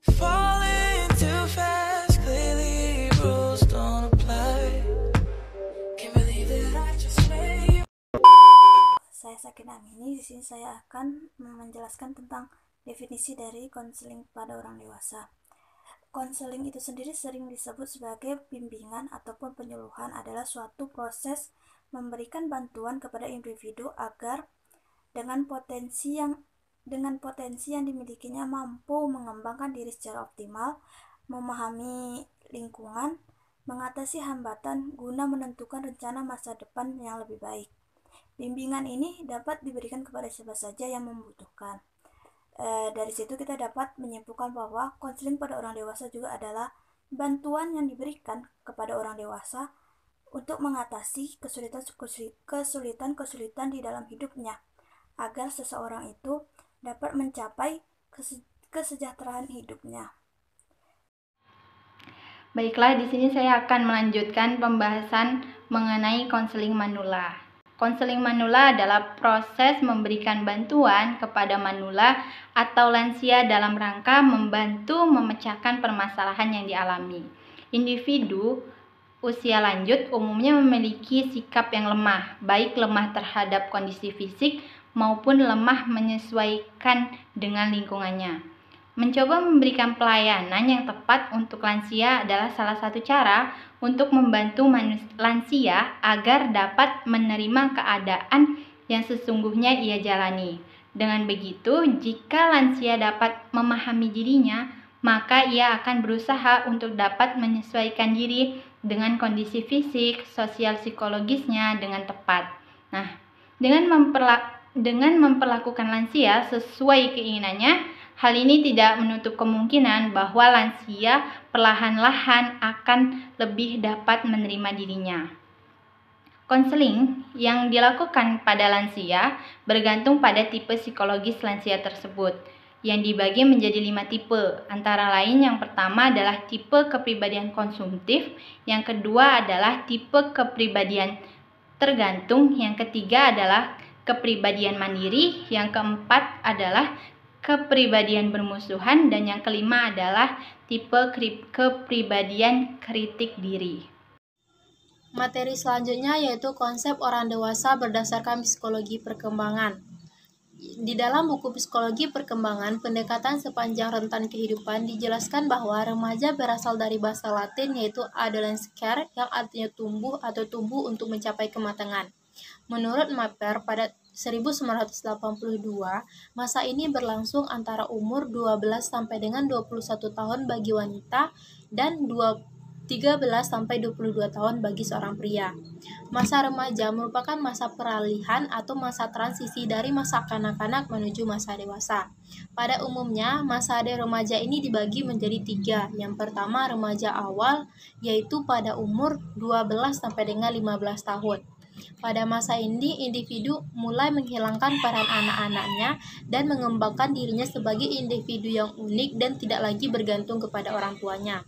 Falling too fast, clearly rules don't apply. Can't believe that I just made you. Saya Sakina Amini. Di sini saya akan menjelaskan tentang definisi dari konseling pada orang dewasa. Konseling itu sendiri sering disebut sebagai bimbingan ataupun penyuluhan, adalah suatu proses memberikan bantuan kepada individu agar dengan potensi yang dimilikinya mampu mengembangkan diri secara optimal, memahami lingkungan, mengatasi hambatan guna menentukan rencana masa depan yang lebih baik. Bimbingan ini dapat diberikan kepada siapa saja yang membutuhkan. Dari situ kita dapat menyimpulkan bahwa konseling pada orang dewasa juga adalah bantuan yang diberikan kepada orang dewasa untuk mengatasi kesulitan di dalam hidupnya, agar seseorang itu dapat mencapai kesejahteraan hidupnya. Baiklah, di sini saya akan melanjutkan pembahasan mengenai konseling manula. Konseling manula adalah proses memberikan bantuan kepada manula atau lansia dalam rangka membantu memecahkan permasalahan yang dialami. Individu usia lanjut umumnya memiliki sikap yang lemah, baik lemah terhadap kondisi fisik maupun lemah menyesuaikan dengan lingkungannya. Mencoba memberikan pelayanan yang tepat untuk lansia adalah salah satu cara untuk membantu lansia agar dapat menerima keadaan yang sesungguhnya ia jalani. Dengan begitu, jika lansia dapat memahami dirinya, maka ia akan berusaha untuk dapat menyesuaikan diri dengan kondisi fisik, sosial psikologisnya dengan tepat. Nah, dengan memperlakukan lansia sesuai keinginannya, hal ini tidak menutup kemungkinan bahwa lansia perlahan-lahan akan lebih dapat menerima dirinya. Konseling yang dilakukan pada lansia bergantung pada tipe psikologis lansia tersebut, yang dibagi menjadi 5 tipe. Antara lain, yang pertama adalah tipe kepribadian konsumtif, yang kedua adalah tipe kepribadian tergantung, yang ketiga adalah kepribadian mandiri, yang keempat adalah kepribadian bermusuhan, dan yang kelima adalah tipe kepribadian kritik diri. Materi selanjutnya yaitu konsep orang dewasa berdasarkan psikologi perkembangan. Di dalam buku Psikologi Perkembangan, pendekatan sepanjang rentan kehidupan dijelaskan bahwa remaja berasal dari bahasa Latin yaitu adolescere, yang artinya tumbuh atau tumbuh untuk mencapai kematangan. Menurut Mapper, pada 1982, masa ini berlangsung antara umur 12 sampai dengan 21 tahun bagi wanita dan 13 sampai 22 tahun bagi seorang pria. Masa remaja merupakan masa peralihan atau masa transisi dari masa kanak-kanak menuju masa dewasa. Pada umumnya, masa remaja ini dibagi menjadi 3. Yang pertama, remaja awal, yaitu pada umur 12 sampai dengan 15 tahun. Pada masa ini, individu mulai menghilangkan peran anak-anaknya dan mengembangkan dirinya sebagai individu yang unik dan tidak lagi bergantung kepada orang tuanya.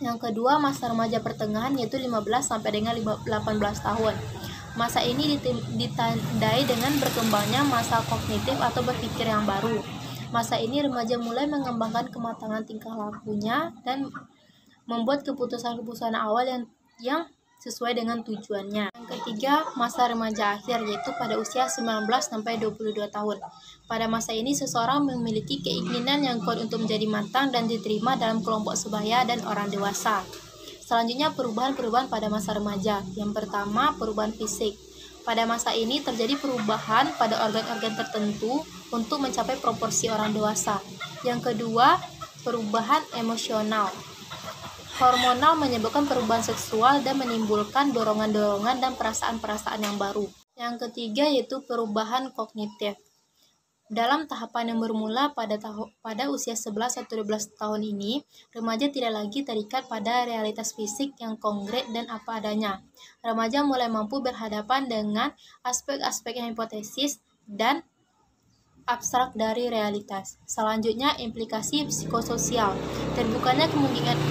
Yang kedua, masa remaja pertengahan, yaitu 15 sampai dengan 18 tahun. Masa ini ditandai dengan berkembangnya masa kognitif atau berpikir yang baru. Masa ini remaja mulai mengembangkan kematangan tingkah lakunya dan membuat keputusan-keputusan awal yang sesuai dengan tujuannya. Yang ketiga, masa remaja akhir, yaitu pada usia 19 sampai 22 tahun. Pada masa ini, seseorang memiliki keinginan yang kuat untuk menjadi matang dan diterima dalam kelompok sebaya dan orang dewasa. Selanjutnya, perubahan-perubahan pada masa remaja. Yang pertama, perubahan fisik. Pada masa ini terjadi perubahan pada organ-organ tertentu untuk mencapai proporsi orang dewasa. Yang kedua, perubahan emosional. Hormonal menyebabkan perubahan seksual dan menimbulkan dorongan-dorongan dan perasaan-perasaan yang baru. Yang ketiga yaitu perubahan kognitif. Dalam tahapan yang bermula pada usia 11 atau 12 tahun ini, remaja tidak lagi terikat pada realitas fisik yang konkret dan apa adanya. Remaja mulai mampu berhadapan dengan aspek-aspek yang hipotesis dan abstrak dari realitas. Selanjutnya, implikasi psikososial. Terbukanya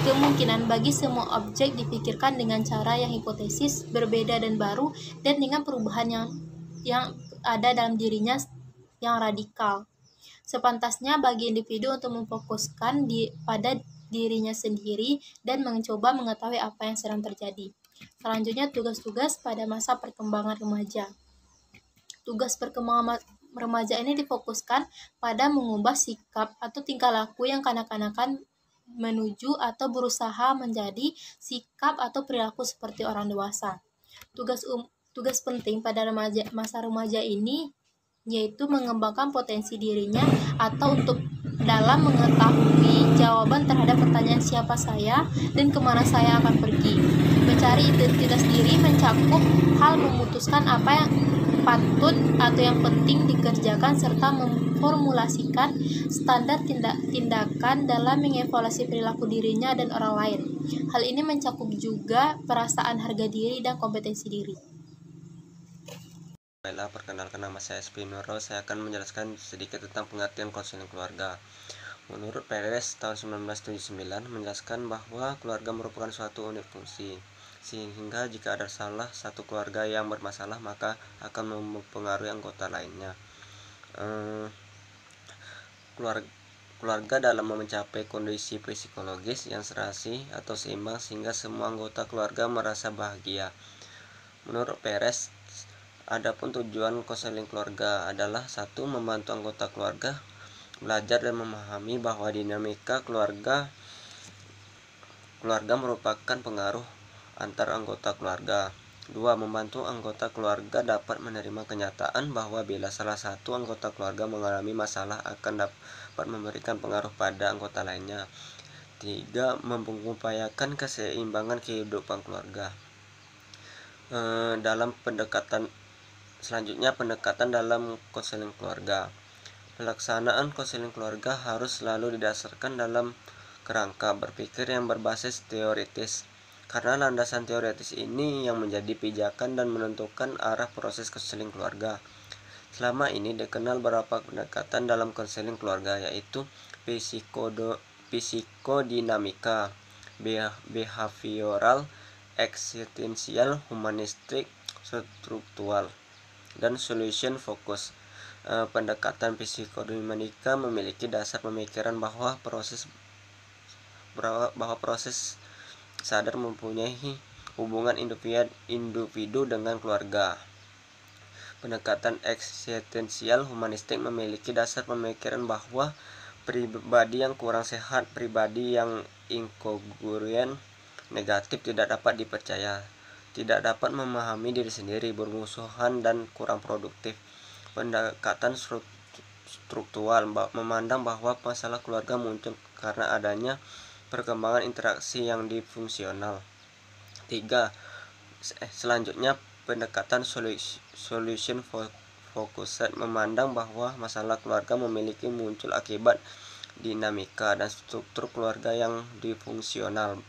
kemungkinan bagi semua objek dipikirkan dengan cara yang hipotesis, berbeda dan baru, dan dengan perubahan yang ada dalam dirinya yang radikal. Sepantasnya bagi individu untuk memfokuskan pada dirinya sendiri dan mencoba mengetahui apa yang sedang terjadi. Selanjutnya, tugas-tugas pada masa perkembangan remaja. Tugas perkembangan remaja ini difokuskan pada mengubah sikap atau tingkah laku yang kanak-kanakan menuju atau berusaha menjadi sikap atau perilaku seperti orang dewasa. Tugas penting pada masa remaja ini yaitu mengembangkan potensi dirinya atau untuk dalam mengetahui jawaban terhadap pertanyaan siapa saya dan kemana saya akan pergi. Mencari identitas diri mencakup hal memutuskan apa yang patut atau yang penting dikerjakan serta memformulasikan standar tindakan dalam mengevaluasi perilaku dirinya dan orang lain. Hal ini mencakup juga perasaan harga diri dan kompetensi diri. Baiklah, perkenalkan, nama saya SP Nurul. Saya akan menjelaskan sedikit tentang pengertian konseling keluarga. Menurut Perez tahun 1979 menjelaskan bahwa keluarga merupakan suatu unit fungsi, sehingga jika ada salah satu keluarga yang bermasalah maka akan mempengaruhi anggota lainnya. Keluarga dalam mencapai kondisi psikologis yang serasi atau seimbang sehingga semua anggota keluarga merasa bahagia. Menurut Perez, adapun tujuan konseling keluarga adalah 1. Membantu anggota keluarga belajar dan memahami bahwa dinamika keluarga merupakan pengaruh antar anggota keluarga. 2. Membantu anggota keluarga dapat menerima kenyataan bahwa bila salah satu anggota keluarga mengalami masalah akan dapat memberikan pengaruh pada anggota lainnya. 3. Mengupayakan keseimbangan kehidupan keluarga. Dalam pendekatan dalam konseling keluarga. Pelaksanaan konseling keluarga harus selalu didasarkan dalam kerangka berpikir yang berbasis teoritis, karena landasan teoritis ini yang menjadi pijakan dan menentukan arah proses konseling keluarga. Selama ini dikenal beberapa pendekatan dalam konseling keluarga, yaitu psikodinamika, behavioral, eksistensial, humanistik, struktural, dan solution focus. Pendekatan psikodinamika memiliki dasar pemikiran bahwa proses sadar mempunyai hubungan individu dengan keluarga. Pendekatan eksistensial humanistik memiliki dasar pemikiran bahwa pribadi yang kurang sehat, pribadi yang inkongruent, negatif, tidak dapat dipercaya, tidak dapat memahami diri sendiri, bermusuhan, dan kurang produktif. Pendekatan struktural memandang bahwa masalah keluarga muncul karena adanya perkembangan interaksi yang disfungsional. 3. Selanjutnya, pendekatan solution focused memandang bahwa masalah keluarga memiliki muncul akibat dinamika dan struktur keluarga yang disfungsional.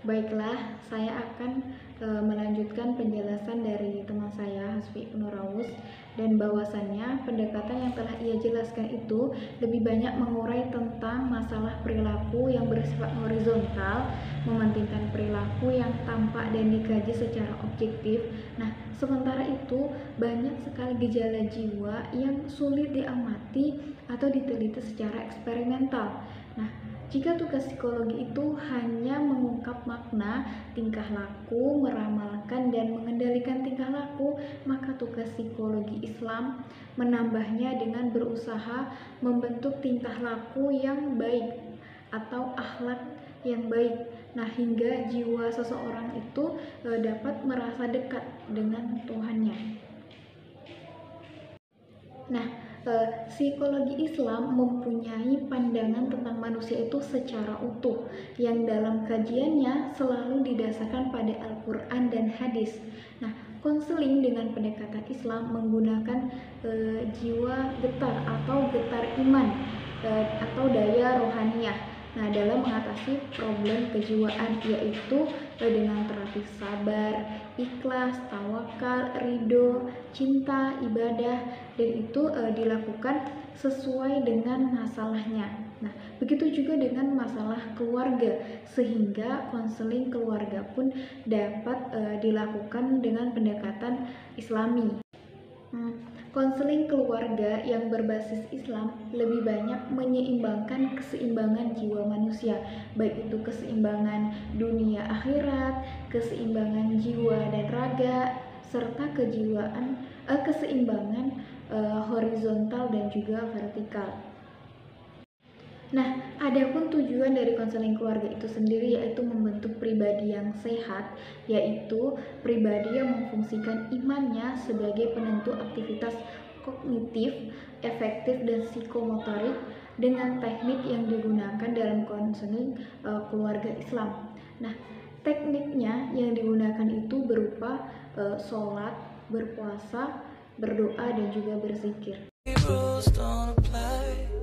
Baiklah, saya akan melanjutkan penjelasan dari teman saya Hasfi Nuraus, dan bahwasannya pendekatan yang telah ia jelaskan itu lebih banyak mengurai tentang masalah perilaku yang bersifat horizontal, mementingkan perilaku yang tampak dan dikaji secara objektif. Nah, sementara itu banyak sekali gejala jiwa yang sulit diamati atau diteliti secara eksperimental. Nah, jika tugas psikologi itu hanya mengungkap makna tingkah laku, meramalkan dan mengendalikan tingkah laku, maka tugas psikologi Islam menambahnya dengan berusaha membentuk tingkah laku yang baik atau akhlak yang baik. Nah, hingga jiwa seseorang itu dapat merasa dekat dengan Tuhannya. Nah, psikologi Islam mempunyai pandangan tentang manusia itu secara utuh, yang dalam kajiannya selalu didasarkan pada Al-Quran dan hadis. Nah, konseling dengan pendekatan Islam menggunakan jiwa getar atau getar iman atau daya rohaniyah. Nah, dalam mengatasi problem kejiwaan, yaitu dengan terapi sabar, ikhlas, tawakal, ridho, cinta, ibadah, dan itu dilakukan sesuai dengan masalahnya. Nah, begitu juga dengan masalah keluarga, sehingga konseling keluarga pun dapat dilakukan dengan pendekatan Islami. Konseling keluarga yang berbasis Islam lebih banyak menyeimbangkan keseimbangan jiwa manusia, baik itu keseimbangan dunia akhirat, keseimbangan jiwa dan raga, serta keseimbangan horizontal dan juga vertikal. Nah, adapun tujuan dari konseling keluarga itu sendiri yaitu membentuk pribadi yang sehat, yaitu pribadi yang memfungsikan imannya sebagai penentu aktivitas kognitif, efektif, dan psikomotorik dengan teknik yang digunakan dalam konseling keluarga Islam. Nah, tekniknya yang digunakan itu berupa sholat, berpuasa, berdoa, dan juga berzikir. Rules don't apply.